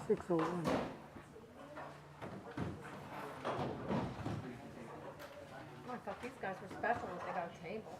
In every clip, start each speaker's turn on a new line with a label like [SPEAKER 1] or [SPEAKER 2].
[SPEAKER 1] 601.
[SPEAKER 2] I thought these guys were special if they got a table.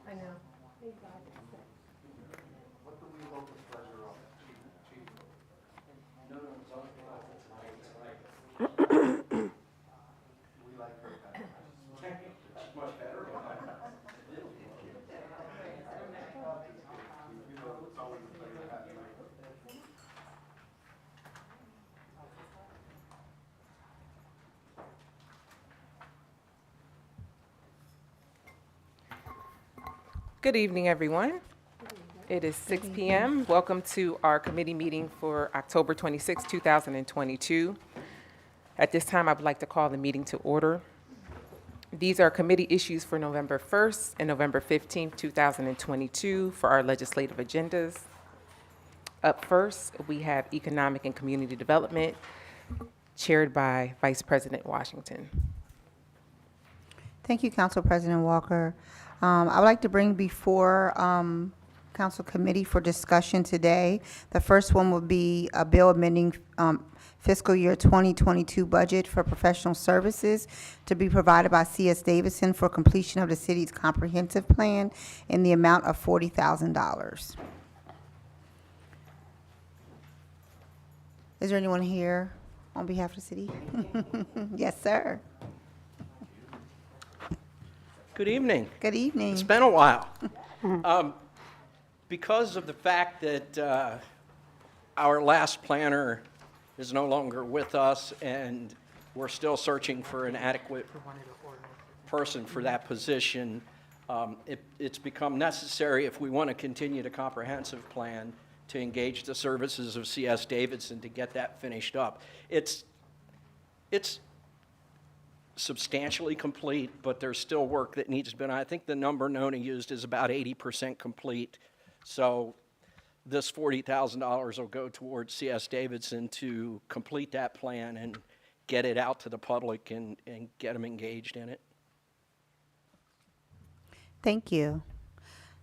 [SPEAKER 2] I know.
[SPEAKER 3] What do we hold the pleasure of? Chief? No, it's on we like her better. Much better. You know, it's always a pleasure to have you.
[SPEAKER 4] Good evening, everyone. It is 6 p.m. Welcome to our committee meeting for October 26, 2022. At this time, I would like to call the meeting to order. These are committee issues for November 1st and November 15th, 2022 for our legislative agendas. Up first, we have Economic and Community Development, chaired by Vice President Washington.
[SPEAKER 5] Thank you, Council President Walker. I would like to bring before Council Committee for discussion today. The first one will be a bill amending fiscal year 2022 budget for professional services to be provided by C.S. Davidson for completion of the city's comprehensive plan in the amount of $40,000. Is there anyone here on behalf of the city? Yes, sir.
[SPEAKER 6] Good evening.
[SPEAKER 5] Good evening.
[SPEAKER 6] It's been a while. Because of the fact that our last planner is no longer with us and we're still searching for an adequate person for that position, it's become necessary if we want to continue the comprehensive plan to engage the services of C.S. Davidson to get that finished up. It's substantially complete, but there's still work that needs to be done. I think the number Nona used is about 80% complete. So this $40,000 will go towards C.S. Davidson to complete that plan and get it out to the public and get them engaged in it.
[SPEAKER 5] Thank you.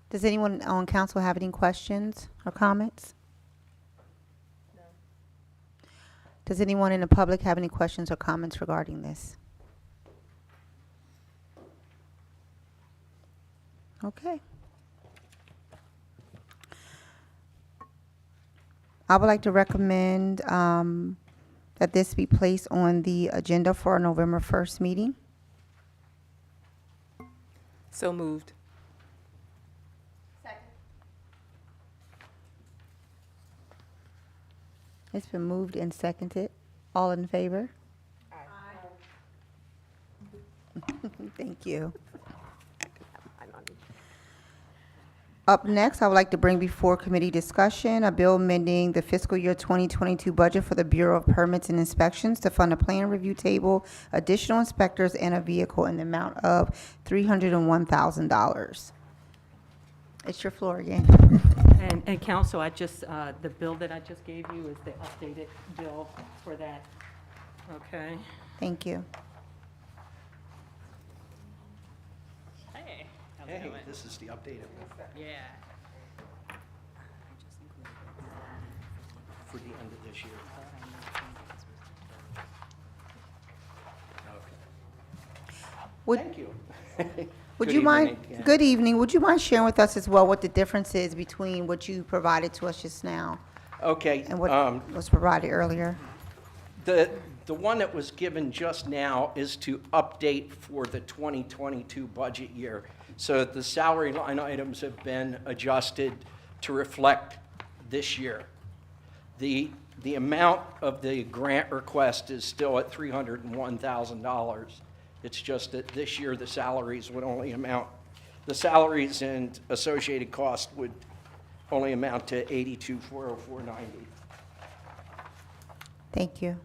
[SPEAKER 5] Does anyone on council have any questions or comments? No. Does anyone in the public have any questions or comments regarding this? Okay. I would like to recommend that this be placed on the agenda for our November 1st meeting.
[SPEAKER 4] So moved.
[SPEAKER 5] It's been moved and seconded. All in favor? Aye. Thank you. Up next, I would like to bring before committee discussion a bill amending the fiscal year 2022 budget for the Bureau of Permits and Inspections to fund a plan review table, additional inspectors, and a vehicle in the amount of $301,000. It's your floor again.
[SPEAKER 1] And council, the bill that I just gave you is the updated bill for that. Okay.
[SPEAKER 5] Thank you.
[SPEAKER 7] Hey, how's it
[SPEAKER 6] Hey,
[SPEAKER 7] going?
[SPEAKER 6] this is the updated one
[SPEAKER 7] Yeah.
[SPEAKER 6] for the end of this year.
[SPEAKER 5] Would,
[SPEAKER 6] Thank you.
[SPEAKER 5] would
[SPEAKER 6] Good
[SPEAKER 5] you mind,
[SPEAKER 6] evening, yeah.
[SPEAKER 5] good evening, would you mind sharing with us as well what the difference is between what you provided to us just now
[SPEAKER 6] Okay.
[SPEAKER 5] and what was provided earlier?
[SPEAKER 6] The one that was given just now is to update for the 2022 budget year. So the salary line items have been adjusted to reflect this year. The amount of the grant request is still at $301,000. It's just that this year the salaries would only amount the salaries and associated costs would only amount to $82,404.90.
[SPEAKER 5] Thank you.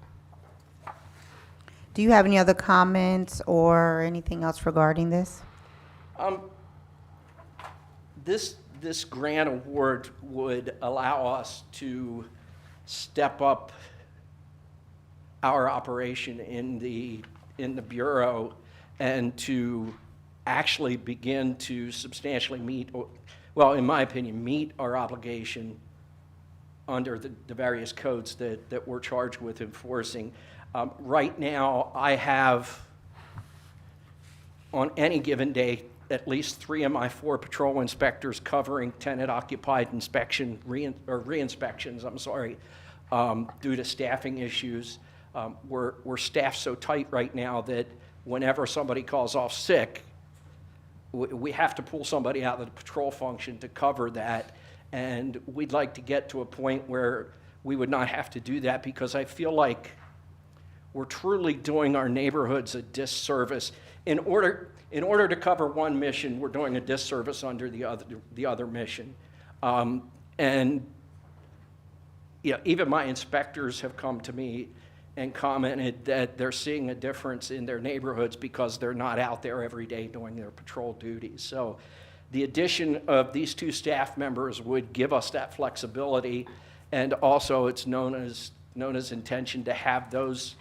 [SPEAKER 5] Do you have any other comments or anything else regarding this?
[SPEAKER 6] This grant award would allow us to step up our operation in the Bureau and to actually begin to substantially meet, well, in my opinion, meet our obligation under the various codes that we're charged with enforcing. Right now, I have, on any given day, at least 3 of my 4 patrol inspectors covering tenant-occupied inspection, re-inspections, I'm sorry, due to staffing issues. We're staffed so tight right now that whenever somebody calls off sick, we have to pull somebody out of the patrol function to cover that. And we'd like to get to a point where we would not have to do that, because I feel like we're truly doing our neighborhoods a disservice. In order to cover one mission, we're doing a disservice under the other mission. And you know, even my inspectors have come to me and commented that they're seeing a difference in their neighborhoods because they're not out there every day doing their patrol duties. So the addition of these 2 staff members would give us that flexibility, and also it's known as intention to have those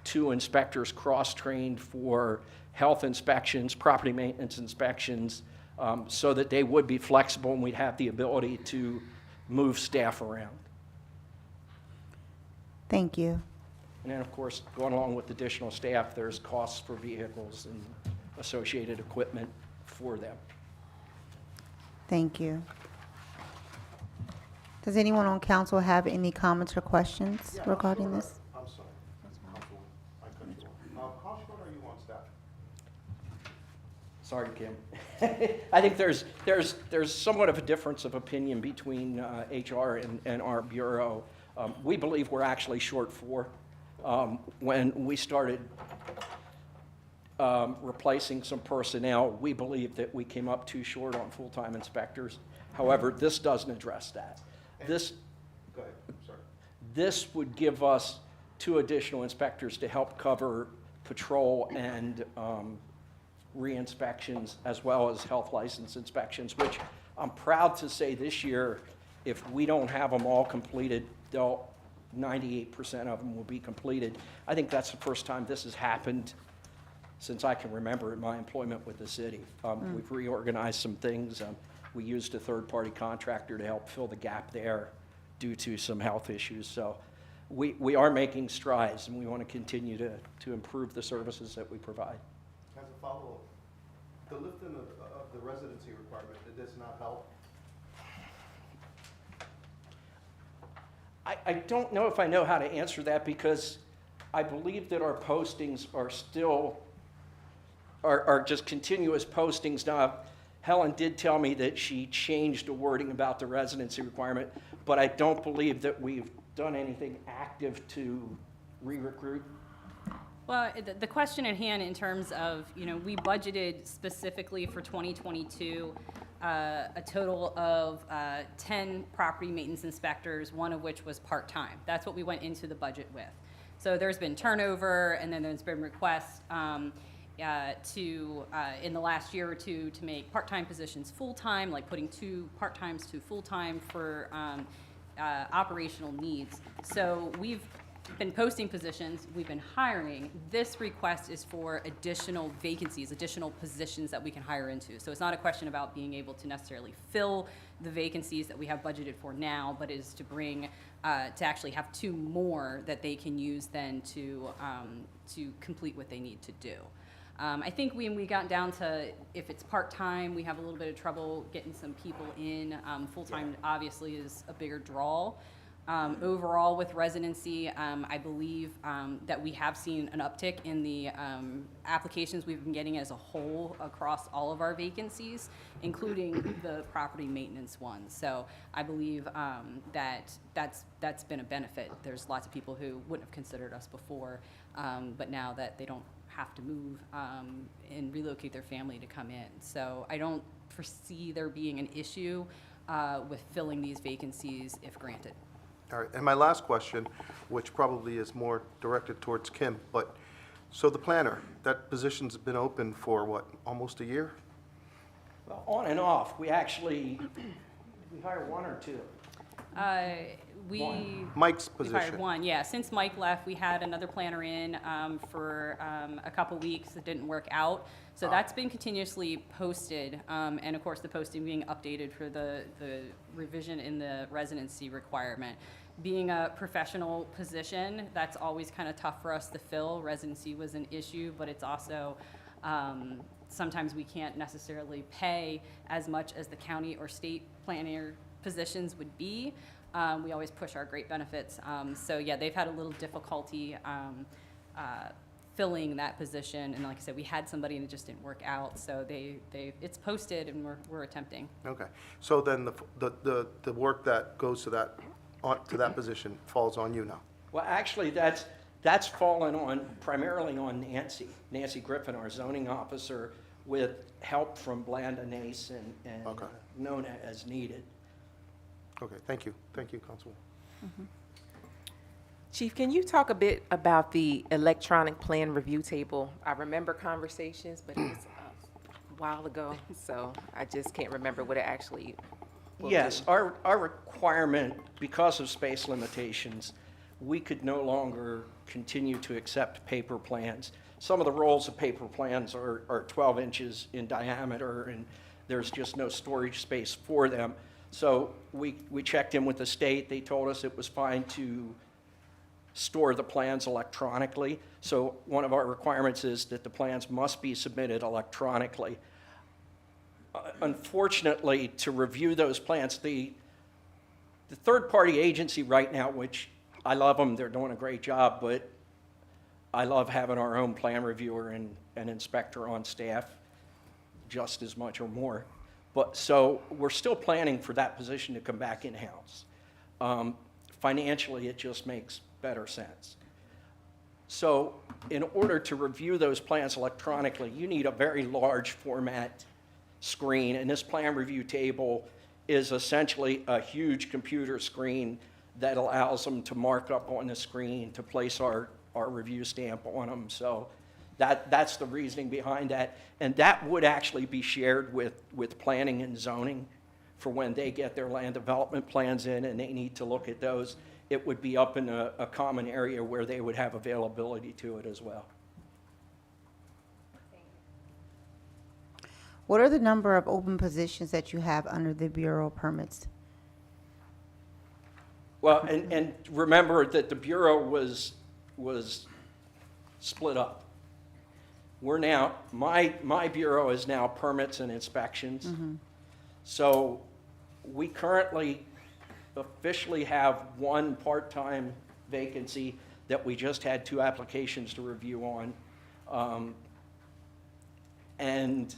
[SPEAKER 6] 2 inspectors cross-trained for health inspections, property maintenance inspections, so that they would be flexible and we'd have the ability to move staff around.
[SPEAKER 5] Thank you.
[SPEAKER 6] And then, of course, going along with additional staff, there's costs for vehicles and associated equipment for them.
[SPEAKER 5] Thank you. Does anyone on council have any comments or questions regarding this?
[SPEAKER 3] I'm sorry, Councilwoman, I cut you off. How short are you on staff?
[SPEAKER 6] Sorry, Kim. I think there's somewhat of a difference of opinion between HR and our bureau. We believe we're actually short 4. When we started replacing some personnel, we believe that we came up too short on full-time inspectors. However, this doesn't address that.
[SPEAKER 3] Go ahead, sorry.
[SPEAKER 6] This would give us 2 additional inspectors to help cover patrol and re-inspections, as well as health license inspections, which I'm proud to say this year, if we don't have them all completed, 98% of them will be completed. I think that's the first time this has happened since I can remember in my employment with the city. We've reorganized some things. We used a third-party contractor to help fill the gap there due to some health issues. So we are making strides, and we want to continue to improve the services that we provide.
[SPEAKER 3] As a follow-up, the lifting of the residency requirement, did this not help?
[SPEAKER 6] I don't know if I know how to answer that, because I believe that our postings are still, are just continuous postings. Now, Helen did tell me that she changed the wording about the residency requirement, but I don't believe that we've done anything active to re-recruit.
[SPEAKER 7] Well, the question at hand in terms of, we budgeted specifically for 2022 a total of 10 property maintenance inspectors, one of which was part-time. That's what we went into the budget with. So there's been turnover, and then there's been requests in the last year or two to make part-time positions full-time, like putting 2 part-times to full-time for operational needs. So we've been posting positions, we've been hiring. This request is for additional vacancies, additional positions that we can hire into. So it's not a question about being able to necessarily fill the vacancies that we have budgeted for now, but is to bring, to actually have 2 more that they can use then to complete what they need to do. I think when we got down to, if it's part-time, we have a little bit of trouble getting some people in. Full-time obviously is a bigger draw. Overall, with residency, I believe that we have seen an uptick in the applications we've been getting as a whole across all of our vacancies, including the property maintenance ones. So I believe that that's been a benefit. There's lots of people who wouldn't have considered us before, but now that they don't have to move and relocate their family to come in. So I don't foresee there being an issue with filling these vacancies if granted.
[SPEAKER 3] All right, and my last question, which probably is more directed towards Kim, but, so the planner, that position's been open for what, almost a year?
[SPEAKER 6] Well, on and off, we actually, we hire one or two.
[SPEAKER 3] Mike's
[SPEAKER 7] We've hired
[SPEAKER 3] position.
[SPEAKER 7] one, yeah. Since Mike left, we had another planner in for a couple weeks that didn't work out. So that's been continuously posted, and of course, the posting being updated for the revision in the residency requirement. Being a professional position, that's always kind of tough for us to fill. Residency was an issue, but it's also, sometimes we can't necessarily pay as much as the county or state planner positions would be. We always push our great benefits. So yeah, they've had a little difficulty filling that position. And like I said, we had somebody and it just didn't work out. So it's posted and we're attempting.
[SPEAKER 3] Okay, so then the work that goes to that position falls on you now?
[SPEAKER 6] Well, actually, that's fallen on, primarily on Nancy Griffin, our zoning officer, with help from Blanda Nace and
[SPEAKER 3] Okay.
[SPEAKER 6] Nona as needed.
[SPEAKER 3] Okay, thank you, Councilwoman.
[SPEAKER 4] Chief, can you talk a bit about the electronic plan review table? I remember conversations, but it was a while ago, so I just can't remember what it actually will
[SPEAKER 6] Yes,
[SPEAKER 4] do.
[SPEAKER 6] our requirement, because of space limitations, we could no longer continue to accept paper plans. Some of the rolls of paper plans are 12 inches in diameter, and there's just no storage space for them. So we checked in with the state. They told us it was fine to store the plans electronically. So one of our requirements is that the plans must be submitted electronically. Unfortunately, to review those plans, the third-party agency right now, which I love them, they're doing a great job, but I love having our own plan reviewer and an inspector on staff just as much or more. But so we're still planning for that position to come back in-house. Financially, it just makes better sense. So in order to review those plans electronically, you need a very large format screen, and this plan review table is essentially a huge computer screen that allows them to mark up on the screen to place our review stamp on them. So that's the reasoning behind that. And that would actually be shared with planning and zoning for when they get their land development plans in and they need to look at those. It would be up in a common area where they would have availability to it as well.
[SPEAKER 5] What are the number of open positions that you have under the Bureau of Permits?
[SPEAKER 6] Well, and remember that the Bureau was split up. We're now, my Bureau is now permits and inspections. So we currently officially have one part-time vacancy that we just had 2 applications to review on. And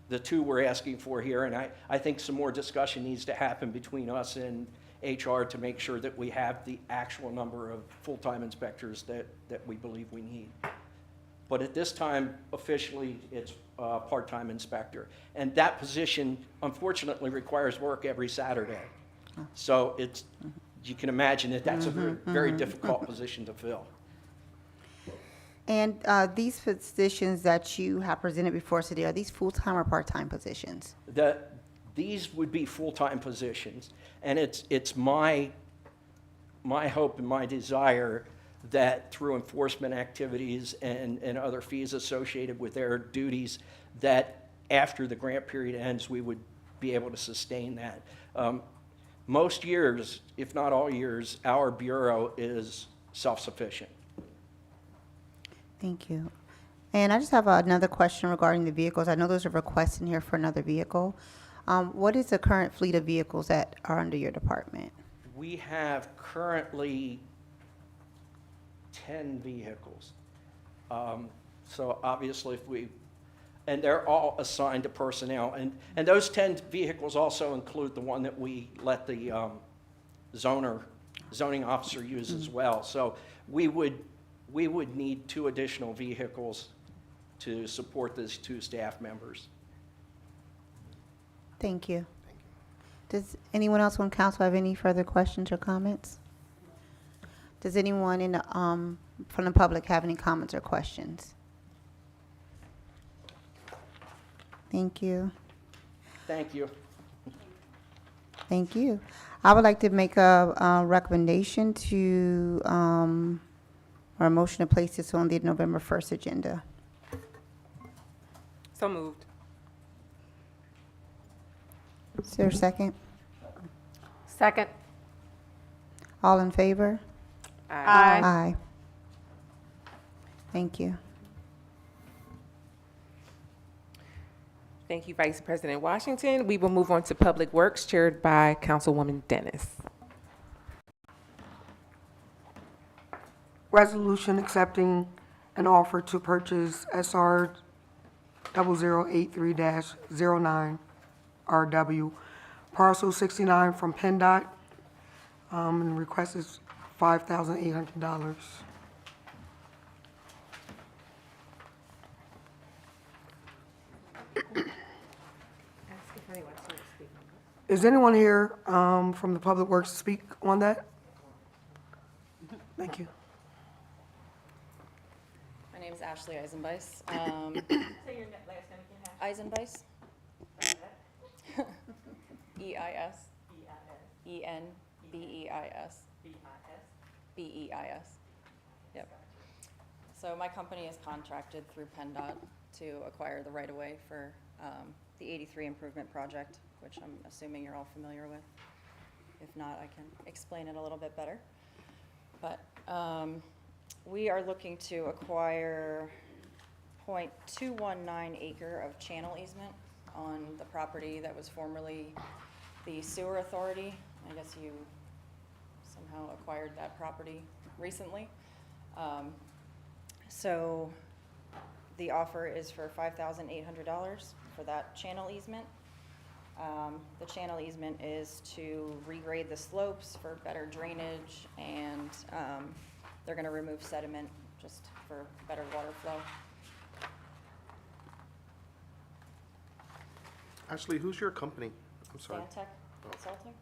[SPEAKER 6] the 2 we're asking for here, and I think some more discussion needs to happen between us and HR to make sure that we have the actual number of full-time inspectors that we believe we need. But at this time, officially, it's a part-time inspector. And that position, unfortunately, requires work every Saturday. So it's, you can imagine that that's a very difficult position to fill.
[SPEAKER 5] And these positions that you have presented before us today, are these full-time or part-time positions?
[SPEAKER 6] These would be full-time positions, and it's my hope and my desire that through enforcement activities and other fees associated with their duties, that after the grant period ends, we would be able to sustain that. Most years, if not all years, our Bureau is self-sufficient.
[SPEAKER 5] Thank you. And I just have another question regarding the vehicles. I know there's a request in here for another vehicle. What is the current fleet of vehicles that are under your department?
[SPEAKER 6] We have currently 10 vehicles. So obviously if we, and they're all assigned to personnel. And those 10 vehicles also include the one that we let the zoning officer use as well. So we would need 2 additional vehicles to support those 2 staff members.
[SPEAKER 5] Thank you. Does anyone else on council have any further questions or comments? Does anyone in the, from the public have any comments or questions? Thank you.
[SPEAKER 6] Thank you.
[SPEAKER 5] Thank you. I would like to make a recommendation to, or a motion to place this on the November 1st agenda.
[SPEAKER 4] So moved.
[SPEAKER 5] Is there a second?
[SPEAKER 2] Second.
[SPEAKER 5] All in favor?
[SPEAKER 2] Aye.
[SPEAKER 5] Aye. Thank you.
[SPEAKER 4] Thank you, Vice President Washington. We will move on to Public Works, chaired by Councilwoman Dennis.
[SPEAKER 8] Resolution accepting an offer to purchase SR 0083-09 RW, parcel 69 from PennDOT, and the request is $5,800.
[SPEAKER 2] Ask if anyone wants to speak on
[SPEAKER 8] Is anyone here from the Public Works to speak on that? Thank you.
[SPEAKER 9] My name is Ashley Eisenbeis.
[SPEAKER 1] Say your last name again,
[SPEAKER 9] Eisenbeis,
[SPEAKER 1] Ashley.
[SPEAKER 9] E-I-S,
[SPEAKER 1] E-I-S,
[SPEAKER 9] E-N-B-E-I-S,
[SPEAKER 1] B-I-S.
[SPEAKER 9] B-E-I-S. Yep. So my company is contracted through PennDOT to acquire the right-of-way for the 83 improvement project, which I'm assuming you're all familiar with. If not, I can explain it a little bit better. But we are looking to acquire .219 acre of channel easement on the property that was formerly the sewer authority. I guess you somehow acquired that property recently. So the offer is for $5,800 for that channel easement. The channel easement is to regrade the slopes for better drainage, and they're going to remove sediment just for better water flow.
[SPEAKER 3] Ashley, who's your company? I'm sorry.
[SPEAKER 9] Stantec Consulting?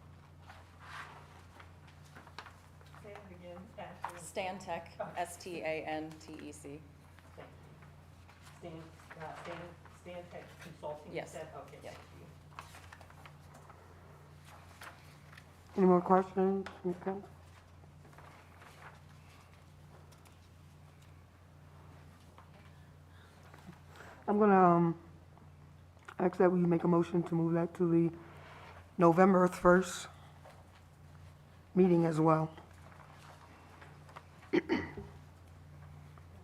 [SPEAKER 1] Say it again, Ashley.
[SPEAKER 9] Stantec, S-T-A-N-T-E-C.
[SPEAKER 1] Stantec Consulting, you
[SPEAKER 9] Yes.
[SPEAKER 1] said? Okay,
[SPEAKER 9] Yep.
[SPEAKER 1] thank you.
[SPEAKER 8] Any more questions? Okay. I'm gonna ask that we make a motion to move that to the November 1st meeting as well.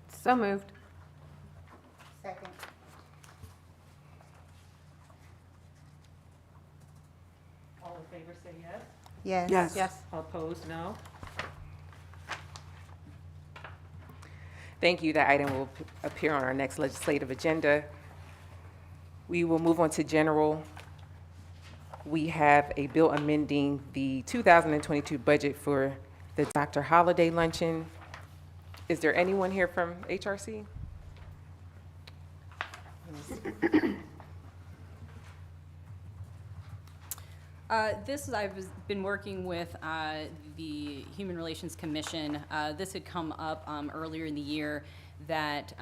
[SPEAKER 2] So moved.
[SPEAKER 5] Second.
[SPEAKER 1] All in favor, say yes.
[SPEAKER 5] Yes.
[SPEAKER 8] Yes.
[SPEAKER 2] Yes.
[SPEAKER 1] Opposed, no.
[SPEAKER 4] Thank you. That item will appear on our next legislative agenda. We will move on to general. We have a bill amending the 2022 budget for the Dr. Holiday Luncheon. Is there anyone here from HRC?
[SPEAKER 7] I've been working with the Human Relations Commission. This had come up earlier in the year that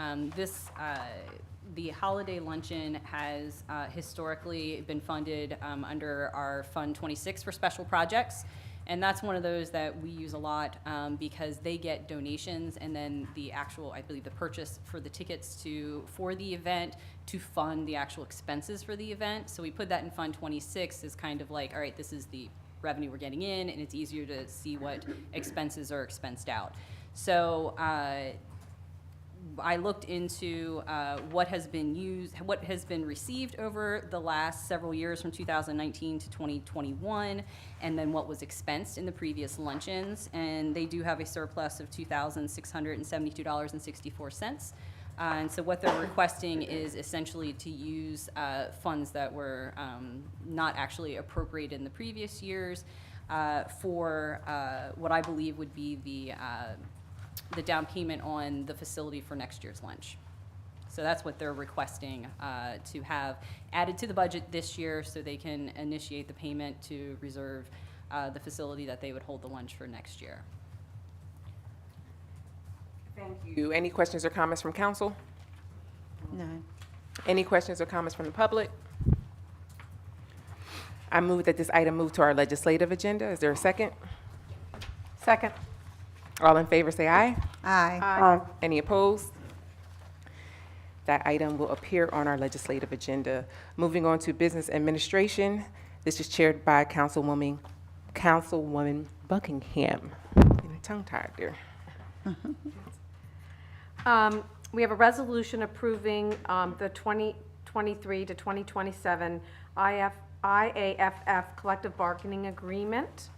[SPEAKER 7] the holiday luncheon has historically been funded under our Fund 26 for special projects. And that's one of those that we use a lot because they get donations and then the actual, I believe, the purchase for the tickets for the event to fund the actual expenses for the event. So we put that in Fund 26 as kind of like, all right, this is the revenue we're getting in, and it's easier to see what expenses are expensed out. So I looked into what has been used, what has been received over the last several years from 2019 to 2021, and then what was expensed in the previous luncheons. And they do have a surplus of $2,672.64. And so what they're requesting is essentially to use funds that were not actually appropriated in the previous years for what I believe would be the down payment on the facility for next year's lunch. So that's what they're requesting to have added to the budget this year so they can initiate the payment to reserve the facility that they would hold the lunch for next year.
[SPEAKER 4] Thank you. Any questions or comments from council?
[SPEAKER 5] None.
[SPEAKER 4] Any questions or comments from the public? I move that this item move to our legislative agenda. Is there a second?
[SPEAKER 2] Second.
[SPEAKER 4] All in favor, say aye.
[SPEAKER 5] Aye.
[SPEAKER 8] Aye.
[SPEAKER 4] Any opposed? That item will appear on our legislative agenda. Moving on to business administration. This is chaired by Councilwoman Buckingham. Getting tongue-tied there.
[SPEAKER 2] We have a resolution approving the 2023 to 2027 IAFF collective bargaining agreement.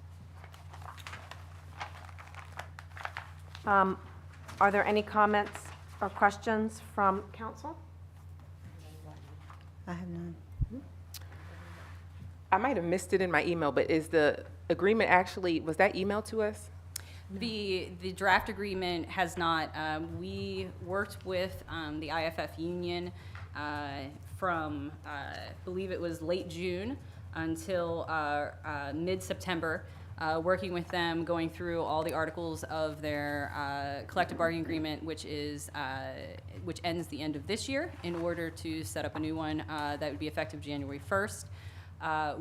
[SPEAKER 2] Are there any comments or questions from council?
[SPEAKER 5] I have none.
[SPEAKER 4] I might have missed it in my email, but is the agreement actually, was that emailed to us?
[SPEAKER 7] The draft agreement has not. We worked with the IFF union from, I believe it was late June until mid-September, working with them, going through all the articles of their collective bargaining agreement, which ends the end of this year, in order to set up a new one that would be effective January 1st.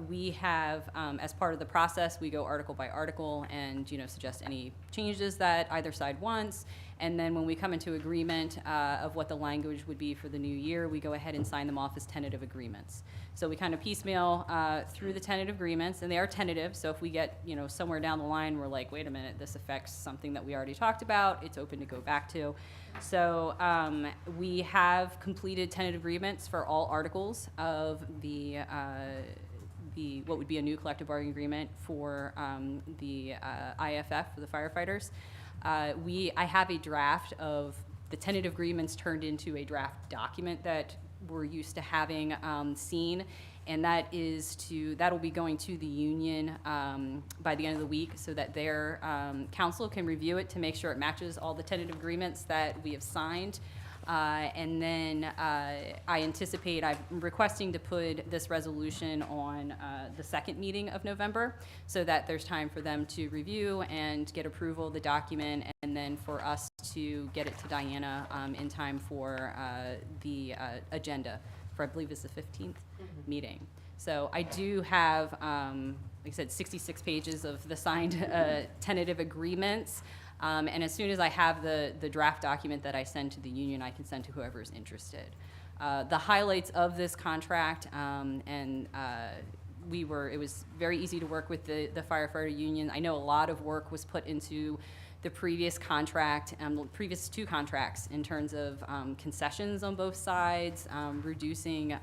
[SPEAKER 7] We have, as part of the process, we go article by article and, suggest any changes that either side wants. And then when we come into agreement of what the language would be for the new year, we go ahead and sign them off as tentative agreements. So we kind of piecemeal through the tentative agreements, and they are tentative. So if we get, somewhere down the line, we're like, wait a minute, this affects something that we already talked about, it's open to go back to. So we have completed tentative agreements for all articles of the what would be a new collective bargaining agreement for the IFF, for the firefighters. I have a draft of the tentative agreements turned into a draft document that we're used to having seen, and that'll be going to the union by the end of the week so that their council can review it to make sure it matches all the tentative agreements that we have signed. And then I'm requesting to put this resolution on the second meeting of November so that there's time for them to review and get approval of the document, and then for us to get it to Diana in time for the agenda for, I believe it's the 15th meeting. So I do have, like I said, 66 pages of the signed tentative agreements. And as soon as I have the draft document that I send to the union, I can send to whoever is interested. The highlights of this contract, it was very easy to work with the firefighter union. I know a lot of work was put into the previous contract, the previous two contracts, in terms of concessions on both sides, reducing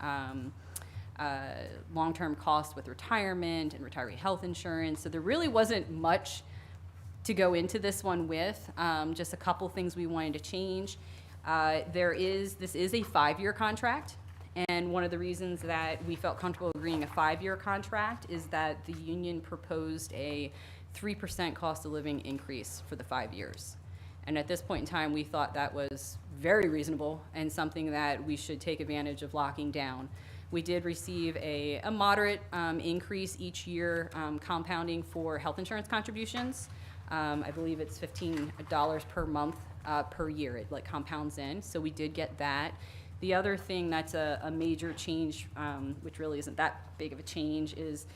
[SPEAKER 7] long-term costs with retirement and retiree health insurance. So there really wasn't much to go into this one with, just a couple things we wanted to change. This is a 5-year contract, and one of the reasons that we felt comfortable agreeing a 5-year contract is that the union proposed a 3% cost of living increase for the 5 years. And at this point in time, we thought that was very reasonable and something that we should take advantage of locking down. We did receive a moderate increase each year, compounding for health insurance contributions. I believe it's $15 per month per year. It compounds in, so we did get that. The other thing that's a major change, which really isn't that big of a change, is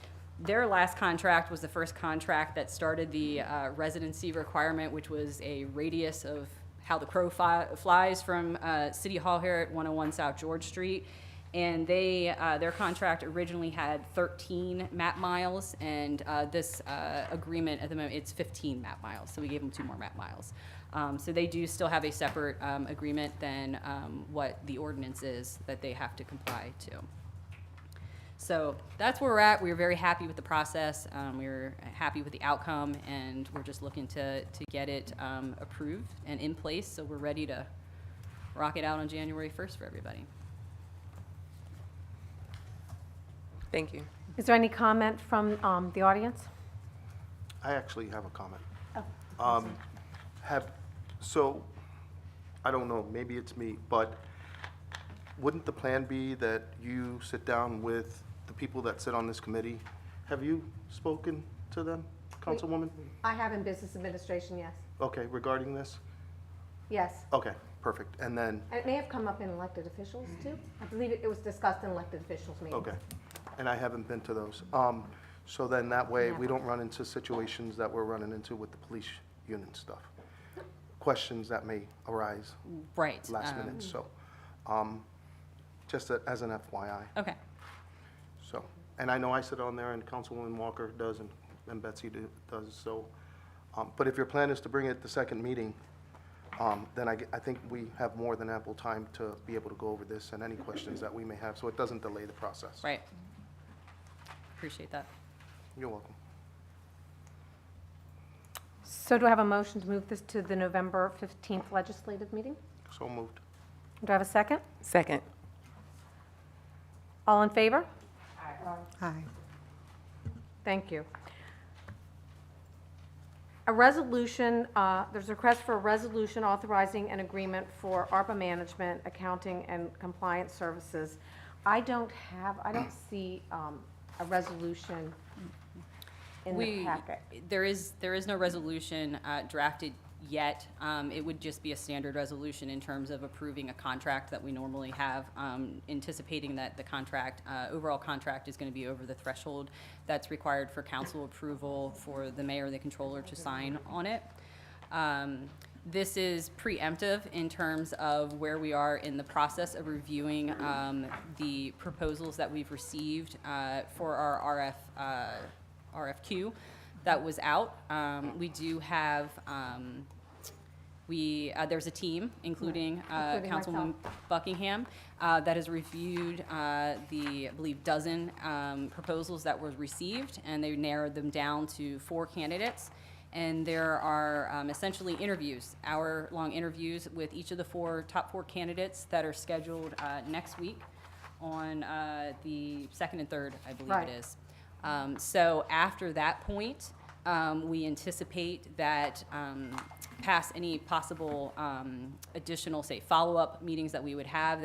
[SPEAKER 7] their last contract was the first contract that started the residency requirement, which was a radius of how the crow flies from City Hall here at 101 South George Street. And they, their contract originally had 13 map miles, and this agreement at the moment, it's 15 map miles, so we gave them 2 more map miles. So they do still have a separate agreement than what the ordinance is that they have to comply to. So that's where we're at. We were very happy with the process. We were happy with the outcome, and we're just looking to get it approved and in place, so we're ready to rock it out on January 1st for everybody.
[SPEAKER 4] Thank you.
[SPEAKER 2] Is there any comment from the audience?
[SPEAKER 3] I actually have a comment. So, I don't know, maybe it's me, but wouldn't the plan be that you sit down with the people that sit on this committee? Have you spoken to them, Councilwoman?
[SPEAKER 2] I have in business administration, yes.
[SPEAKER 3] Okay, regarding this?
[SPEAKER 2] Yes.
[SPEAKER 3] Okay, perfect. And then,
[SPEAKER 2] And it may have come up in elected officials, too. I believe it was discussed in elected officials meetings.
[SPEAKER 3] okay, and I haven't been to those. So then that way, we don't run into situations that we're running into with the police union stuff. Questions that may arise
[SPEAKER 7] Right.
[SPEAKER 3] last minute, so, just as an FYI.
[SPEAKER 7] Okay.
[SPEAKER 3] So, and I know I sit on there and Councilwoman Walker does and Betsy does, so, but if your plan is to bring it the second meeting, then I think we have more than ample time to be able to go over this and any questions that we may have, so it doesn't delay the process.
[SPEAKER 7] Right. Appreciate that.
[SPEAKER 3] You're welcome.
[SPEAKER 2] So do I have a motion to move this to the November 15th legislative meeting?
[SPEAKER 3] So moved.
[SPEAKER 2] Do I have a second?
[SPEAKER 4] Second.
[SPEAKER 2] All in favor?
[SPEAKER 5] Aye.
[SPEAKER 2] Thank you. A resolution, there's a request for a resolution authorizing an agreement for ARPA management, accounting, and compliance services. I don't see a resolution in the packet.
[SPEAKER 7] There is no resolution drafted yet. It would just be a standard resolution in terms of approving a contract that we normally have, anticipating that the contract, overall contract is going to be over the threshold that's required for council approval for the mayor or the controller to sign on it. This is preemptive in terms of where we are in the process of reviewing the proposals that we've received for our RFQ that was out. We do have, there's a team, including
[SPEAKER 2] Including
[SPEAKER 7] Councilwoman Buckingham, that has reviewed I believe, dozen proposals that were received, and they narrowed them down to 4 candidates. And there are essentially interviews, hour-long interviews with each of the top four candidates that are scheduled next week on the 2nd and 3rd, I believe
[SPEAKER 2] Right.
[SPEAKER 7] it is. So after that point, we anticipate that past any possible additional, say, follow-up meetings that we would have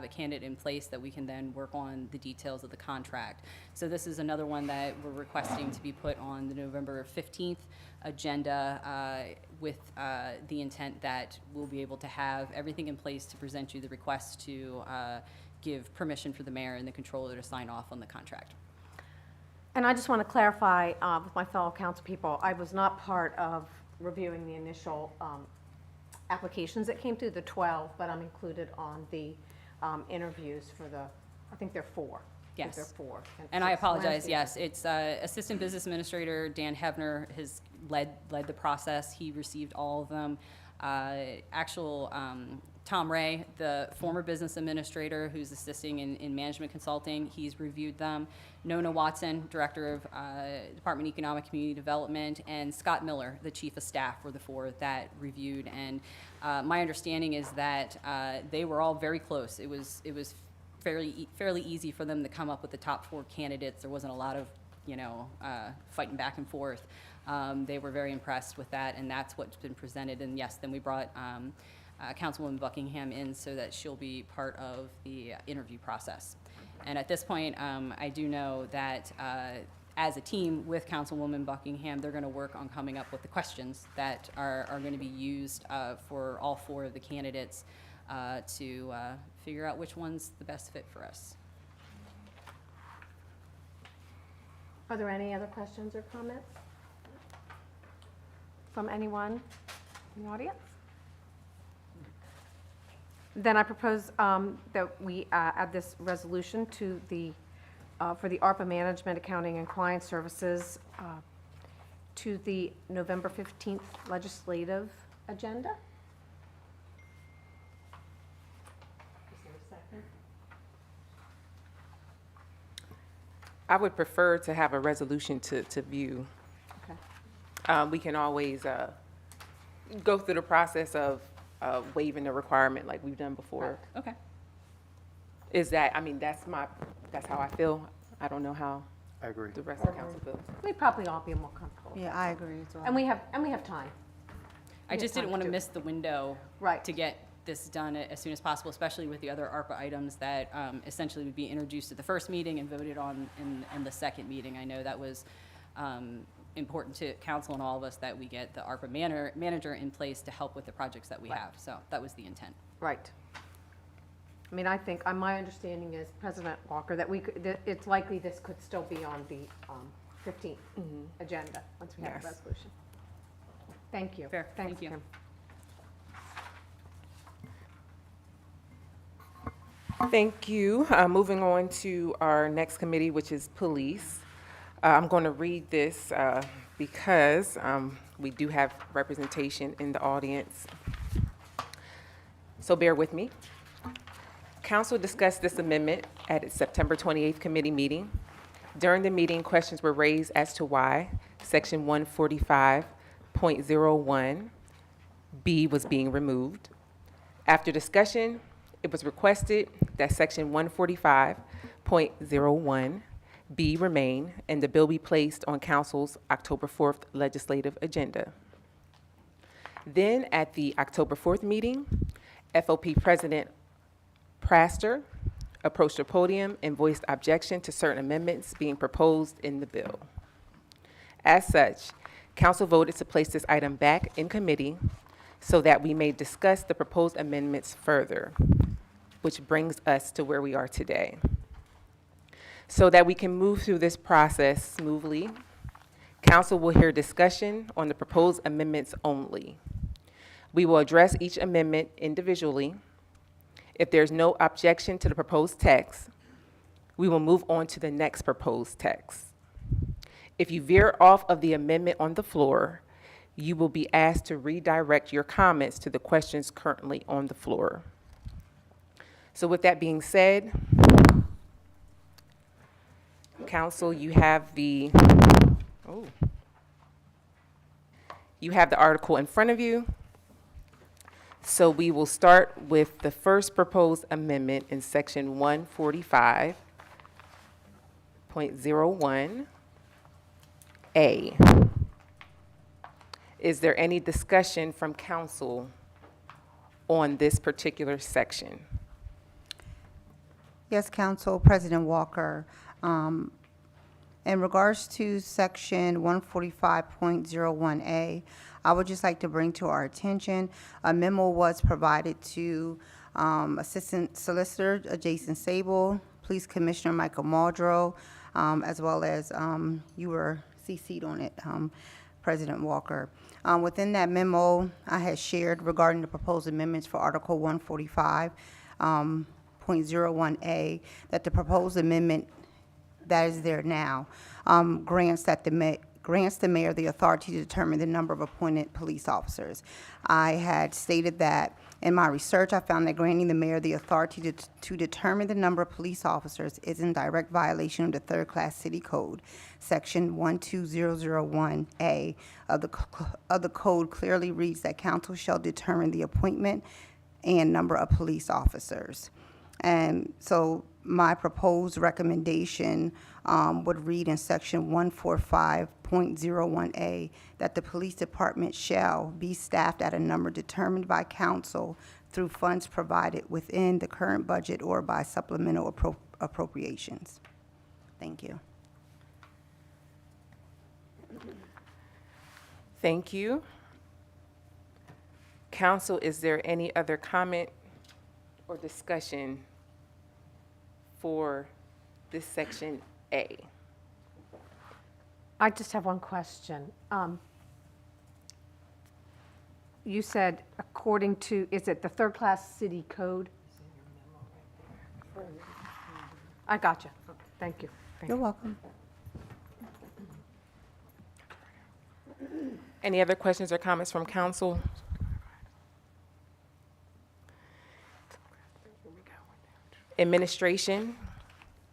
[SPEAKER 7] a candidate in place that we can then work on the details of the contract. So this is another one that we're requesting to be put on the November 15th agenda with the intent that we'll be able to have everything in place to present you the request to give permission for the mayor and the controller to sign off on the contract.
[SPEAKER 2] And I just want to clarify with my fellow council people, I was not part of reviewing the initial applications that came through, the 12, but I'm included on the interviews for the, I think there are 4. I think
[SPEAKER 7] Yes.
[SPEAKER 2] there are 4.
[SPEAKER 7] And I
[SPEAKER 2] it's
[SPEAKER 7] apologize,
[SPEAKER 2] Wednesday.
[SPEAKER 7] yes, it's Assistant Business Administrator Dan Hebner has led the process. He received all of them. Tom Ray, the former business administrator who's assisting in management consulting, he's reviewed them. Nona Watson, Director of Department of Economic Community Development, and Scott Miller, the Chief of Staff, were the 4 that reviewed. And my understanding is that they were all very close. It was fairly easy for them to come up with the top 4 candidates. There wasn't a lot of, fighting back and forth. They were very impressed with that, and that's what's been presented. And yes, then we brought Councilwoman Buckingham in so that she'll be part of the interview process. And at this point, I do know that as a team with Councilwoman Buckingham, they're going to work on coming up with the questions that are going to be used for all 4 of the candidates to figure out which one's the best fit for us.
[SPEAKER 2] Are there any other questions or comments from anyone in the audience? Then I propose that we add this resolution to the, for the ARPA Management, Accounting, and Client Services to the November 15th legislative agenda. Is there a second?
[SPEAKER 4] I would prefer to have a resolution to view.
[SPEAKER 2] Okay.
[SPEAKER 4] We can always go through the process of waiving the requirement like we've done before.
[SPEAKER 7] Okay.
[SPEAKER 4] Is that, I mean, that's how I feel. I don't know how
[SPEAKER 3] I agree.
[SPEAKER 4] the rest of the council feels.
[SPEAKER 2] We'd probably all be more comfortable.
[SPEAKER 5] Yeah, I agree as well.
[SPEAKER 2] And we have time.
[SPEAKER 7] I
[SPEAKER 2] We
[SPEAKER 7] just
[SPEAKER 2] have
[SPEAKER 7] didn't
[SPEAKER 2] time
[SPEAKER 7] want
[SPEAKER 2] to
[SPEAKER 7] to
[SPEAKER 2] do it.
[SPEAKER 7] miss the window
[SPEAKER 2] Right.
[SPEAKER 7] to get this done as soon as possible, especially with the other ARPA items that essentially would be introduced at the first meeting and voted on in the second meeting. I know that was important to council and all of us that we get the ARPA manager in place to help with the projects that we have. So that was the intent.
[SPEAKER 2] Right. I mean, I think, my understanding is, President Walker, that that it's likely this could still be on the 15th agenda, once we have the
[SPEAKER 4] Yes.
[SPEAKER 2] resolution. Thank you.
[SPEAKER 7] Fair.
[SPEAKER 2] Thanks,
[SPEAKER 7] Thank you.
[SPEAKER 2] Kim.
[SPEAKER 4] Thank you. Moving on to our next committee, which is police. I'm going to read this because we do have representation in the audience. So bear with me. Council discussed this amendment at its September 28th committee meeting. During the meeting, questions were raised as to why Section 145.01B was being removed. After discussion, it was requested that Section 145.01B remain and the bill be placed on Council's October 4th legislative agenda. Then, at the October 4th meeting, FOP President Praster approached the podium and voiced objection to certain amendments being proposed in the bill. As such, Council voted to place this item back in committee so that we may discuss the proposed amendments further, which brings us to where we are today. So that we can move through this process smoothly, Council will hear discussion on the proposed amendments only. We will address each amendment individually. If there's no objection to the proposed text, we will move on to the next proposed text. If you veer off of the amendment on the floor, you will be asked to redirect your comments to the questions currently on the floor. So with that being said, Council, you have the article in front of you. So we will start with the first proposed amendment in Section 145.01A. Is there any discussion from council on this particular section?
[SPEAKER 5] Yes, Council President Walker. In regards to Section 145.01A, I would just like to bring to our attention, a memo was provided to Assistant Solicitor Jason Sable, Police Commissioner Michael Muldrow, as well as you were CC'd on it, President Walker. Within that memo, I had shared regarding the proposed amendments for Article 145.01A, that the proposed amendment that is there now grants the mayor the authority to determine the number of appointed police officers. I had stated that in my research, I found that granting the mayor the authority to determine the number of police officers is in direct violation of the Third Class City Code. Section 12001A of the code clearly reads that council shall determine the appointment and number of police officers. And so my proposed recommendation would read in Section 145.01A that the police department shall be staffed at a number determined by council through funds provided within the current budget or by supplemental appropriations. Thank you.
[SPEAKER 4] Thank you. Council, is there any other comment or discussion for this Section A?
[SPEAKER 2] I just have one question. you said according to, is it the third-class city code? I got you. Thank you. Thank
[SPEAKER 5] You're
[SPEAKER 2] you.
[SPEAKER 5] welcome.
[SPEAKER 4] Any other questions or comments from council? Administration,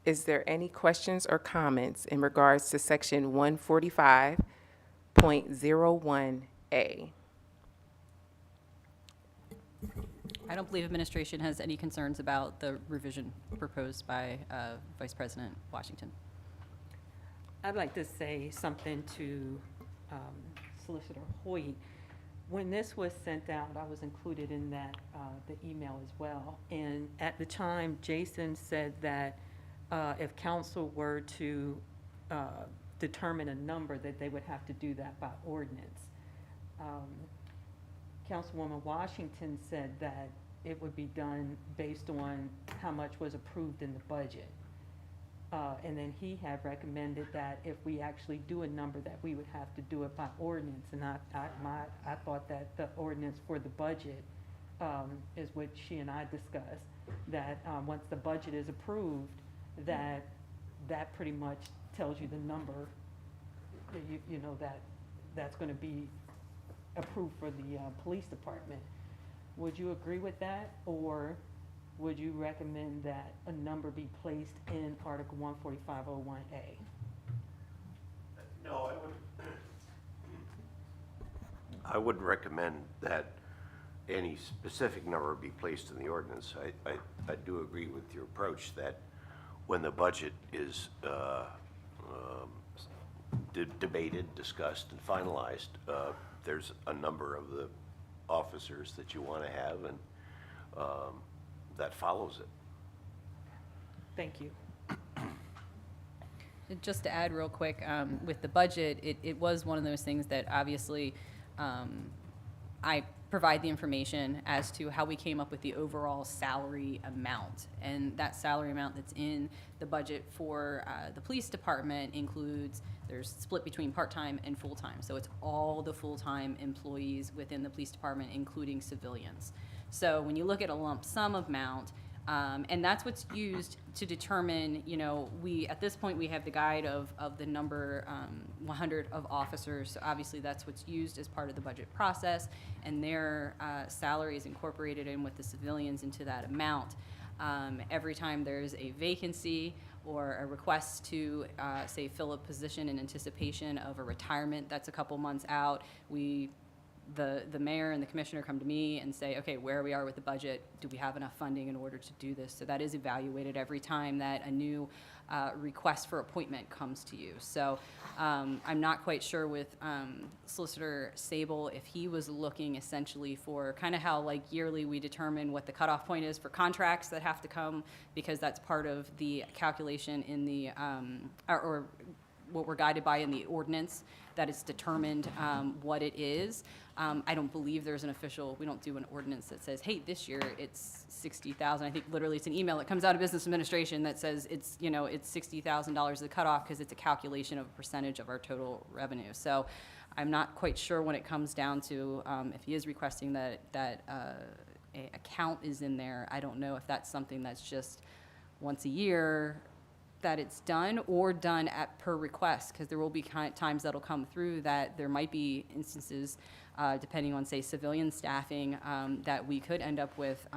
[SPEAKER 4] is there any questions or comments in regards to section 145.01A?
[SPEAKER 7] I don't believe administration has any concerns about the revision proposed by Vice President Washington.
[SPEAKER 1] I'd like to say something to Solicitor Hoyt. When this was sent out, I was included in that, the email as well. And at the time, Jason said that if council were to determine a number, that they would have to do that by ordinance. Councilwoman Washington said that it would be done based on how much was approved in the budget. And then he had recommended that if we actually do a number, that we would have to do it by ordinance. And I thought that the ordinance for the budget is what she and I discussed, that once the budget is approved, that pretty much tells you the number, that you know, that's going to be approved for the police department. Would you agree with that, or would you recommend that a number be placed in Article 14501A?
[SPEAKER 10] No, I would recommend that any specific number be placed in the ordinance. I do agree with your approach that when the budget is debated, discussed, and finalized, there's a number of the officers that you want to have, and that follows it.
[SPEAKER 1] Thank you.
[SPEAKER 7] Just to add real quick, with the budget, it was one of those things that obviously I provide the information as to how we came up with the overall salary amount. And that salary amount that's in the budget for the police department includes, there's split between part-time and full-time. So it's all the full-time employees within the police department, including civilians. So when you look at a lump sum amount, and that's what's used to determine, you know, at this point, we have the guide of the number 100 of officers. So obviously, that's what's used as part of the budget process, and their salary is incorporated in with the civilians into that amount. Every time there's a vacancy or a request to, say, fill a position in anticipation of a retirement that's a couple months out, the mayor and the commissioner come to me and say, okay, where we are with the budget, do we have enough funding in order to do this? So that is evaluated every time that a new request for appointment comes to you. So I'm not quite sure with Solicitor Sable if he was looking essentially for kind of how like yearly we determine what the cutoff point is for contracts that have to come, because that's part of the calculation in the, or what we're guided by in the ordinance, that it's determined what it is. I don't believe there's an official, we don't do an ordinance that says, hey, this year it's 60,000. I think literally it's an email that comes out of business administration that says it's, you know, it's $60,000 the cutoff, because it's a calculation of a percentage of our total revenue. So I'm not quite sure when it comes down to if he is requesting that a account is in there. I don't know if that's something that's just once a year that it's done, or done at per request, because there will be times that'll come through that there might be instances, depending on, say, civilian staffing, that we could end up with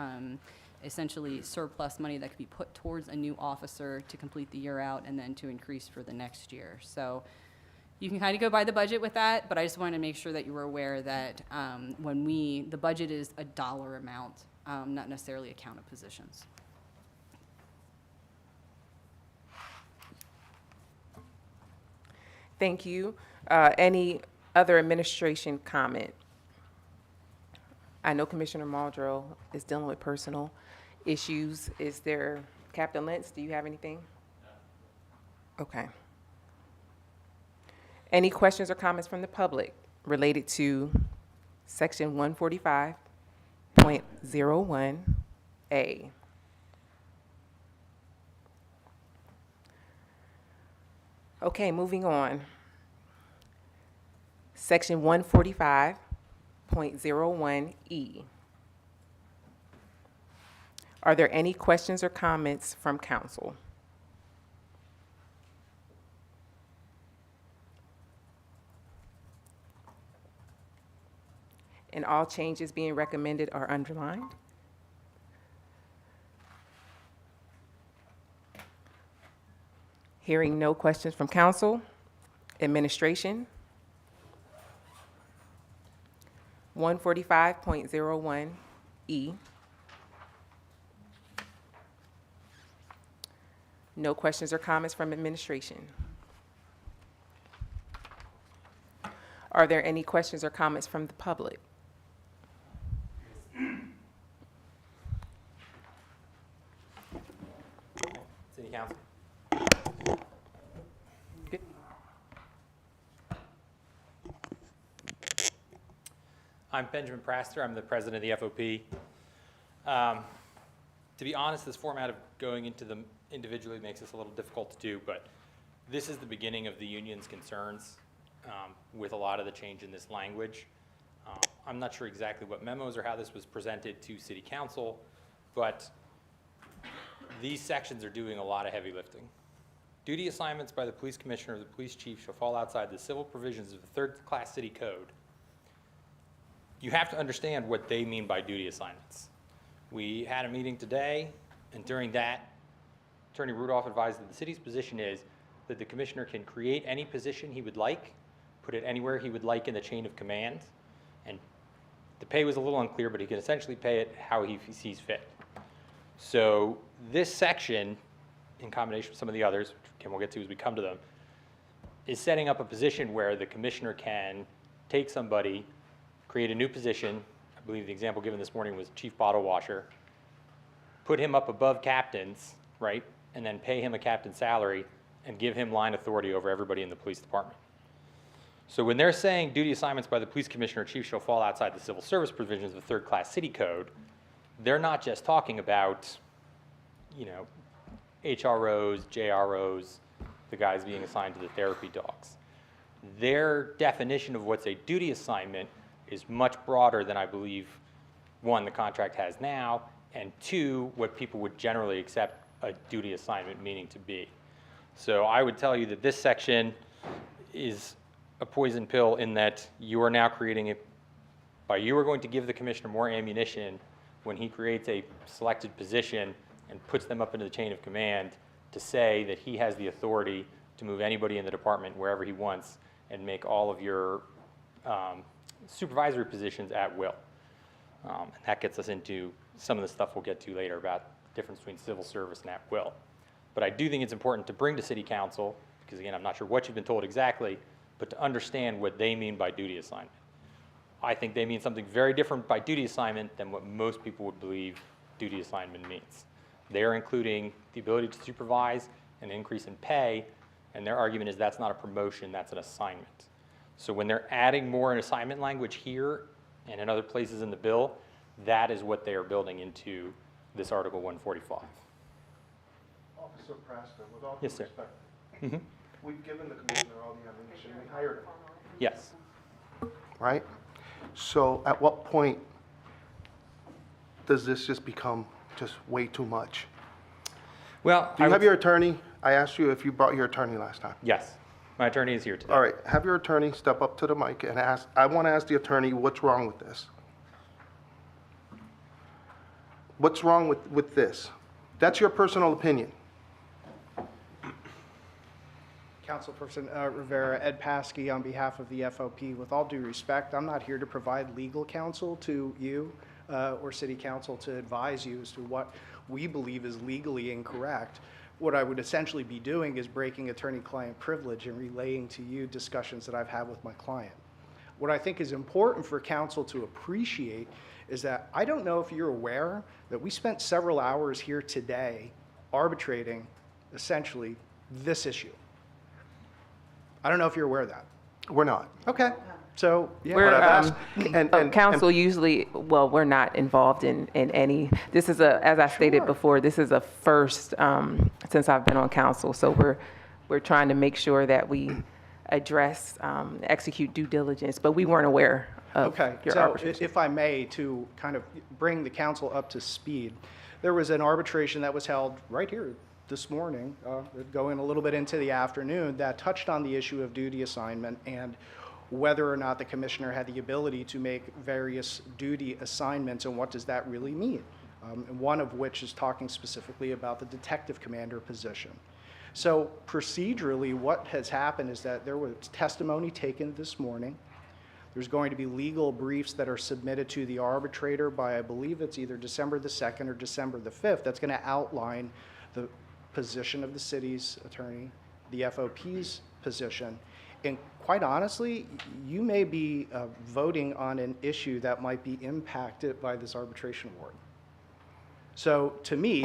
[SPEAKER 7] essentially surplus money that could be put towards a new officer to complete the year out and then to increase for the next year. So you can kind of go by the budget with that, but I just wanted to make sure that you were aware that when the budget is a dollar amount, not necessarily a count of positions.
[SPEAKER 4] Thank you. Any other administration comment? I know Commissioner Muldrow is dealing with personal issues. Is there, Captain Lentz, do you have anything? Okay. Any questions or comments from the public related to section 145.01A? Okay, moving on. Section 145.01B. 145.01E. Are there any questions or comments from council? And all changes being recommended are underlined. Hearing no questions from council, administration. 145.01E. No questions or comments from administration. Are there any questions or comments from the public?
[SPEAKER 11] City Council.
[SPEAKER 4] Good.
[SPEAKER 11] I'm Benjamin Praster. I'm the president of the FOP. To be honest, this format of going into them individually makes this a little difficult to do, but this is the beginning of the union's concerns with a lot of the change in this language. I'm not sure exactly what memos or how this was presented to City Council, but these sections are doing a lot of heavy lifting. Duty assignments by the police commissioner or the police chief shall fall outside the civil provisions of the third-class city code. You have to understand what they mean by duty assignments. We had a meeting today, and during that, Attorney Rudolph advised that the city's position is that the commissioner can create any position he would like, put it anywhere he would like in the chain of command, and the pay was a little unclear, but he can essentially pay it how he sees fit. So this section, in combination with some of the others, which again we'll get to as we come to them, is setting up a position where the commissioner can take somebody, create a new position. I believe the example given this morning was chief bottle washer, put him up above captains, right, and then pay him a captain's salary and give him line authority over everybody in the police department. So when they're saying duty assignments by the police commissioner or chief shall fall outside the civil service provisions of the third-class city code, they're not just talking about, you know, HROs, JROs, the guys being assigned to the therapy dogs. Their definition of what's a duty assignment is much broader than I believe, one, the contract has now, and two, what people would generally accept a duty assignment meaning to be. So I would tell you that this section is a poison pill in that you are now creating you are going to give the commissioner more ammunition when he creates a selected position and puts them up into the chain of command to say that he has the authority to move anybody in the department wherever he wants and make all of your supervisory positions at will. And that gets us into some of the stuff we'll get to later about the difference between civil service and at will. But I do think it's important to bring to City Council, because again, I'm not sure what you've been told exactly, but to understand what they mean by duty assignment. I think they mean something very different by duty assignment than what most people would believe duty assignment means. They're including the ability to supervise, an increase in pay, and their argument is that's not a promotion, that's an assignment. So when they're adding more in assignment language here and in other places in the bill, that is what they are building into this Article 145.
[SPEAKER 3] Officer Praster, with all due
[SPEAKER 11] Yes, sir.
[SPEAKER 3] respect,
[SPEAKER 11] Mm-hmm.
[SPEAKER 3] we've given the commissioner all the ammunition, we hired him,
[SPEAKER 11] Yes.
[SPEAKER 3] right? So at what point does this just become just way too much?
[SPEAKER 11] Well,
[SPEAKER 3] Do you have your attorney? I asked you if you brought your attorney last time.
[SPEAKER 11] Yes. My attorney is here today.
[SPEAKER 3] All right, have your attorney step up to the mic and ask, I want to ask the attorney what's wrong with this. What's wrong with this? That's your personal opinion.
[SPEAKER 12] Councilperson Rivera, Ed Paskey on behalf of the FOP. With all due respect, I'm not here to provide legal counsel to you or City Council to advise you as to what we believe is legally incorrect. What I would essentially be doing is breaking attorney-client privilege and relaying to you discussions that I've had with my client. What I think is important for council to appreciate is that I don't know if you're aware that we spent several hours here today arbitrating essentially this issue. I don't know if you're aware of that.
[SPEAKER 3] We're not.
[SPEAKER 12] Okay, so, yeah.
[SPEAKER 3] But I've asked,
[SPEAKER 4] Council usually, well, we're not involved in any, this is as I stated before, this is a first since I've been on council. So we're trying to make sure that we address, execute due diligence, but we weren't aware of
[SPEAKER 12] Okay,
[SPEAKER 4] your
[SPEAKER 12] so
[SPEAKER 4] arbitration.
[SPEAKER 12] if I may, to kind of bring the council up to speed, there was an arbitration that was held right here this morning, going a little bit into the afternoon, that touched on the issue of duty assignment and whether or not the commissioner had the ability to make various duty assignments and what does that really mean. And one of which is talking specifically about the detective commander position. So procedurally, what has happened is that there was testimony taken this morning. There's going to be legal briefs that are submitted to the arbitrator by, I believe it's either December the 2nd or December the 5th. That's going to outline the position of the city's attorney, the FOP's position. And quite honestly, you may be voting on an issue that might be impacted by this arbitration award. So to me,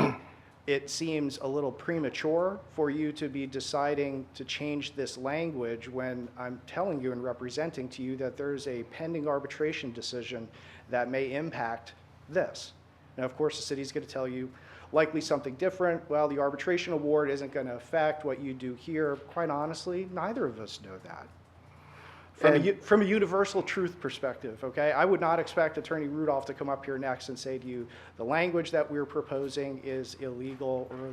[SPEAKER 12] it seems a little premature for you to be deciding to change this language when I'm telling you and representing to you that there's a pending arbitration decision that may impact this. Now, of course, the city's going to tell you likely something different. Well, the arbitration award isn't going to affect what you do here. Quite honestly, neither of us know that. From a universal truth perspective, okay, I would not expect Attorney Rudolph to come up here next and say to you, the language that we're proposing is illegal or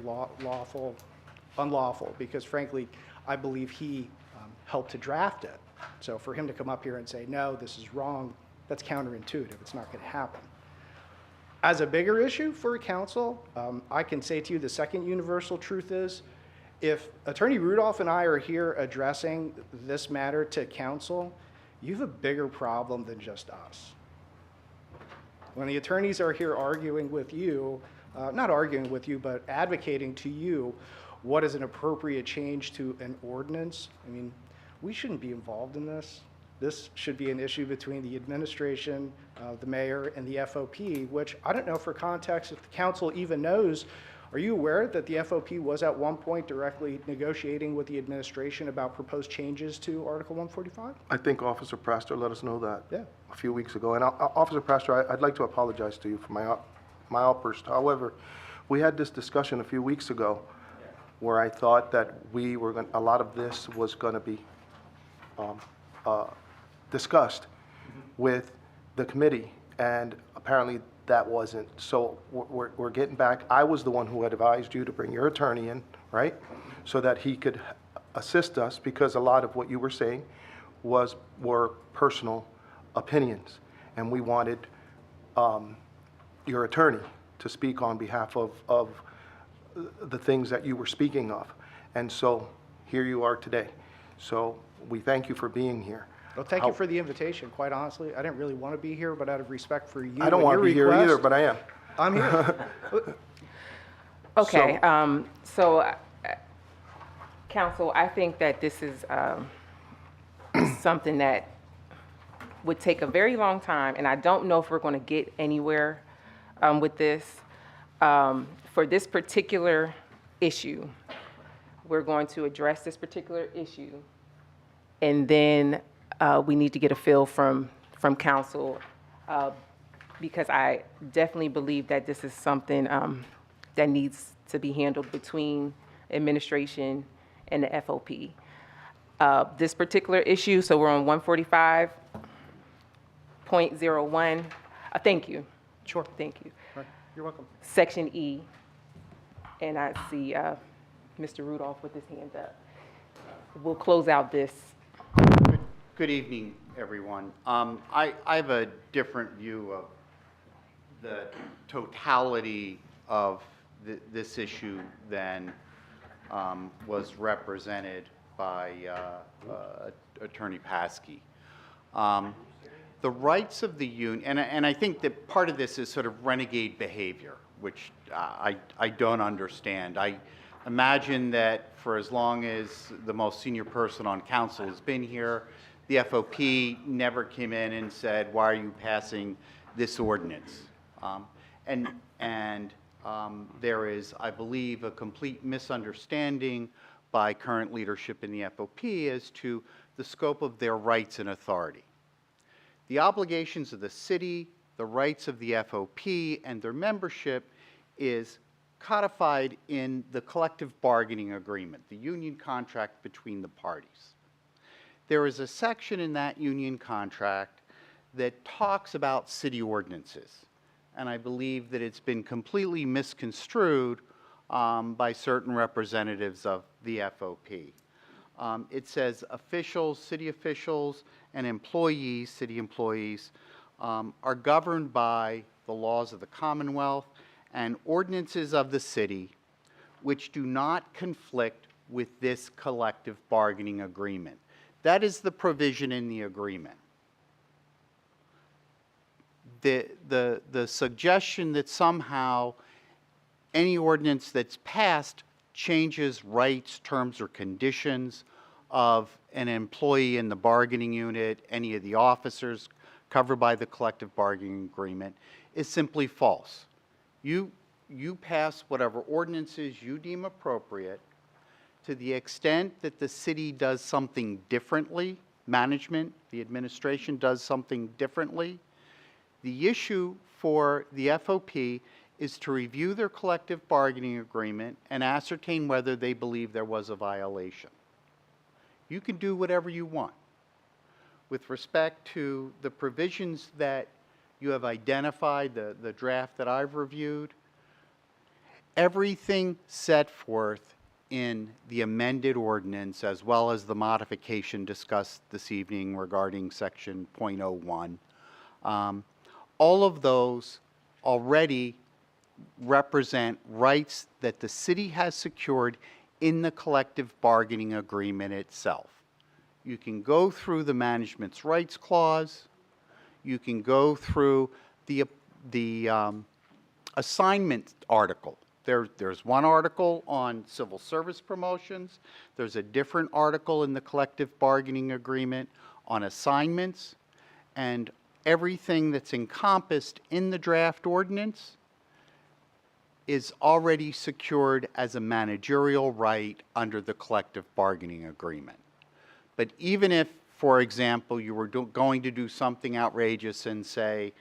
[SPEAKER 12] unlawful, because frankly, I believe he helped to draft it. So for him to come up here and say, no, this is wrong, that's counterintuitive. It's not going to happen. As a bigger issue for a council, I can say to you the second universal truth is, if Attorney Rudolph and I are here addressing this matter to council, you have a bigger problem than just us. When the attorneys are here arguing with you, not arguing with you, but advocating to you what is an appropriate change to an ordinance, I mean, we shouldn't be involved in this. This should be an issue between the administration, the mayor, and the FOP, which I don't know for context if the council even knows. Are you aware that the FOP was at one point directly negotiating with the administration about proposed changes to Article 145?
[SPEAKER 3] I think Officer Praster let us know that
[SPEAKER 12] Yeah.
[SPEAKER 3] a few weeks ago. And Officer Praster, I'd like to apologize to you for my outburst. However, we had this discussion a few weeks ago where I thought that a lot of this was going to be discussed with the committee, and apparently that wasn't. So we're getting back. I was the one who advised you to bring your attorney in, right? So that he could assist us, because a lot of what you were saying were personal opinions. And we wanted your attorney to speak on behalf of the things that you were speaking of. And so here you are today. So we thank you for being here.
[SPEAKER 12] Well, thank you for the invitation. Quite honestly, I didn't really want to be here, but out of respect for you
[SPEAKER 3] I don't
[SPEAKER 12] and
[SPEAKER 3] want
[SPEAKER 12] your
[SPEAKER 3] to be here
[SPEAKER 12] request,
[SPEAKER 3] either, but I am.
[SPEAKER 12] I'm here.
[SPEAKER 4] Okay, Council, I think that this is something that would take a very long time, and I don't know if we're going to get anywhere with this. For this particular issue, we're going to address this particular issue, and then we need to get a feel from council, because I definitely believe that this is something that needs to be handled between administration and the FOP. This particular issue, so we're on 145.01. Thank you.
[SPEAKER 12] Sure.
[SPEAKER 4] Thank you.
[SPEAKER 12] All right. You're welcome.
[SPEAKER 4] Section E, and I see Mr. Rudolph with his hand up. We'll close out this.
[SPEAKER 13] Good evening, everyone. I have a different view of the totality of this issue than was represented by Attorney Paskey. The rights of the union, and I think that part of this is sort of renegade behavior, which I don't understand. I imagine that for as long as the most senior person on council has been here, the FOP never came in and said, why are you passing this ordinance? There is, I believe, a complete misunderstanding by current leadership in the FOP as to the scope of their rights and authority. The obligations of the city, the rights of the FOP, and their membership is codified in the collective bargaining agreement, the union contract between the parties. There is a section in that union contract that talks about city ordinances. And I believe that it's been completely misconstrued by certain representatives of the FOP. It says officials, city officials, and employees, city employees, are governed by the laws of the Commonwealth and ordinances of the city, which do not conflict with this collective bargaining agreement. That is the provision in the agreement. The suggestion that somehow any ordinance that's passed changes rights, terms, or conditions of an employee in the bargaining unit, any of the officers covered by the collective bargaining agreement, is simply false. You pass whatever ordinances you deem appropriate. To the extent that the city does something differently, management, the administration does something differently, the issue for the FOP is to review their collective bargaining agreement and ascertain whether they believe there was a violation. You can do whatever you want. With respect to the provisions that you have identified, the draft that I've reviewed, everything set forth in the amended ordinance, as well as the modification discussed this evening regarding section .01, all of those already represent rights that the city has secured in the collective bargaining agreement itself. You can go through the management's rights clause. You can go through the assignment article. There's one article on civil service promotions. There's a different article in the collective bargaining agreement on assignments. And everything that's encompassed in the draft ordinance is already secured as a managerial right under the collective bargaining agreement. But even if, for example, you were going to do something outrageous and say,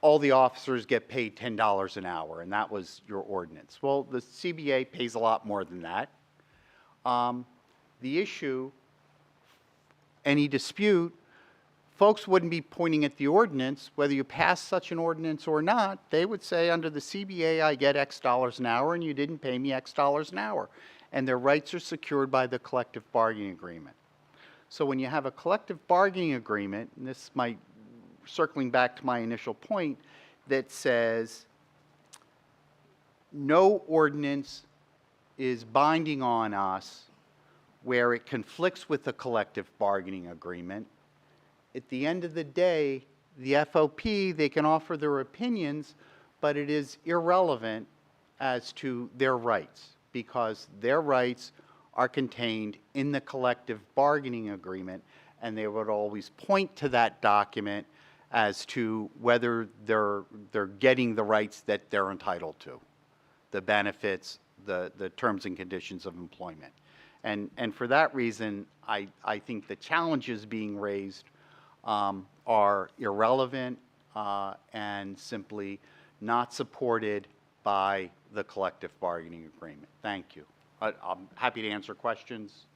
[SPEAKER 13] all the officers get paid $10 an hour, and that was your ordinance. Well, the CBA pays a lot more than that. The issue, any dispute, folks wouldn't be pointing at the ordinance, whether you pass such an ordinance or not. They would say, under the CBA, I get X dollars an hour, and you didn't pay me X dollars an hour. And their rights are secured by the collective bargaining agreement. So when you have a collective bargaining agreement, and this might, circling back to my initial point, that says no ordinance is binding on us where it conflicts with the collective bargaining agreement, at the end of the day, the FOP, they can offer their opinions, but it is irrelevant as to their rights, because their rights are contained in the collective bargaining agreement, and they would always point to that document as to whether they're getting the rights that they're entitled to, the benefits, the terms and conditions of employment. And for that reason, I think the challenges being raised are irrelevant and simply not supported by the collective bargaining agreement. Thank you. I'm happy to answer questions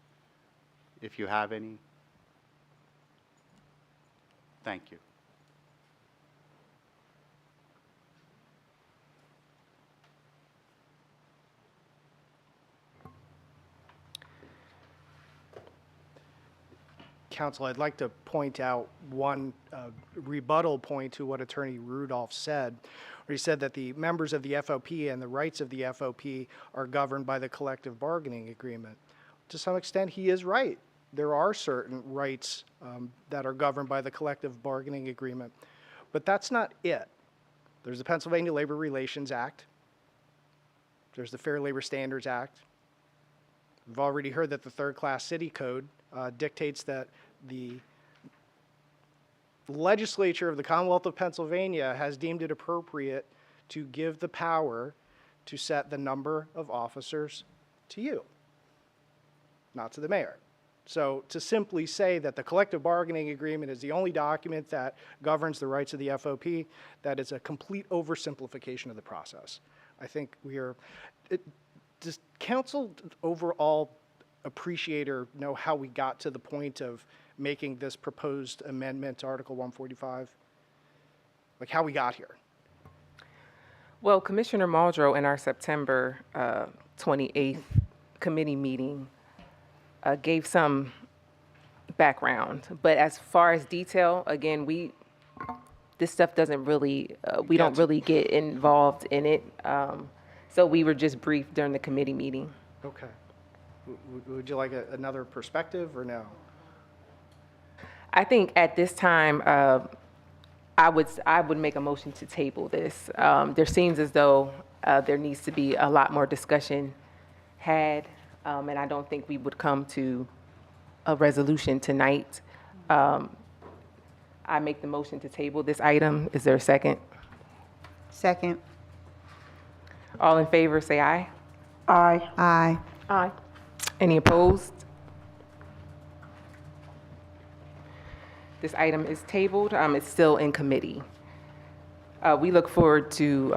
[SPEAKER 13] if you have any. Thank you.
[SPEAKER 12] Counsel, I'd like to point out one rebuttal point to what Attorney Rudolph said, where he said that the members of the FOP and the rights of the FOP are governed by the collective bargaining agreement. To some extent, he is right. There are certain rights that are governed by the collective bargaining agreement, but that's not it. There's the Pennsylvania Labor Relations Act. There's the Fair Labor Standards Act. We've already heard that the third-class city code dictates that the legislature of the Commonwealth of Pennsylvania has deemed it appropriate to give the power to set the number of officers to you, not to the mayor. So to simply say that the collective bargaining agreement is the only document that governs the rights of the FOP, that is a complete oversimplification of the process. I think does council overall appreciate or know how we got to the point of making this proposed amendment to Article 145? Like how we got here?
[SPEAKER 4] Well, Commissioner Muldrow in our September 28th committee meeting gave some background, but as far as detail, again, this stuff doesn't really, we don't really get involved in it. So we were just briefed during the committee meeting.
[SPEAKER 12] Okay. Would you like another perspective or no?
[SPEAKER 4] I think at this time, I would make a motion to table this. There seems as though there needs to be a lot more discussion had, and I don't think we would come to a resolution tonight. I make the motion to table this item. Is there a second?
[SPEAKER 5] Second.
[SPEAKER 4] All in favor, say aye.
[SPEAKER 8] Aye.
[SPEAKER 5] Aye.
[SPEAKER 2] Aye.
[SPEAKER 4] Any opposed? This item is tabled. It's still in committee. We look forward to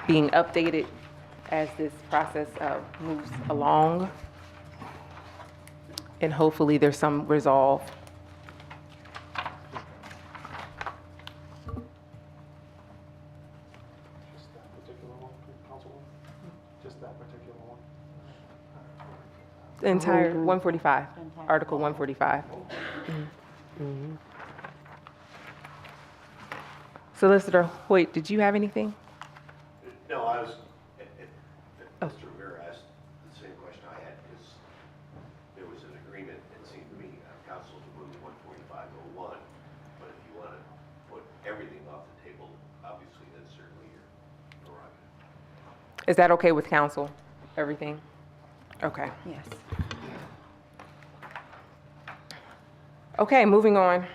[SPEAKER 4] being updated as this process moves along. And hopefully there's some resolve.
[SPEAKER 3] Just that particular one, Councilwoman? Just that particular one?
[SPEAKER 4] The entire 145, Article 145. Solicitor Hoyt, did you have anything?
[SPEAKER 10] No, I was, Mr. Rivera asked the same question I had, because there was an agreement, it seemed to me, council to move 14501, but if you want to put everything off the table, obviously, that's certainly your prerogative.
[SPEAKER 4] Is that okay with council? Everything? Okay.
[SPEAKER 5] Yes.
[SPEAKER 4] Okay, moving on.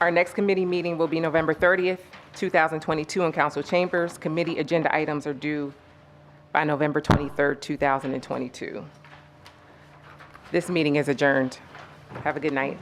[SPEAKER 4] Our next committee meeting will be November 30th, 2022 in council chambers. Committee agenda items are due by November 23rd, 2022. This meeting is adjourned. Have a good night.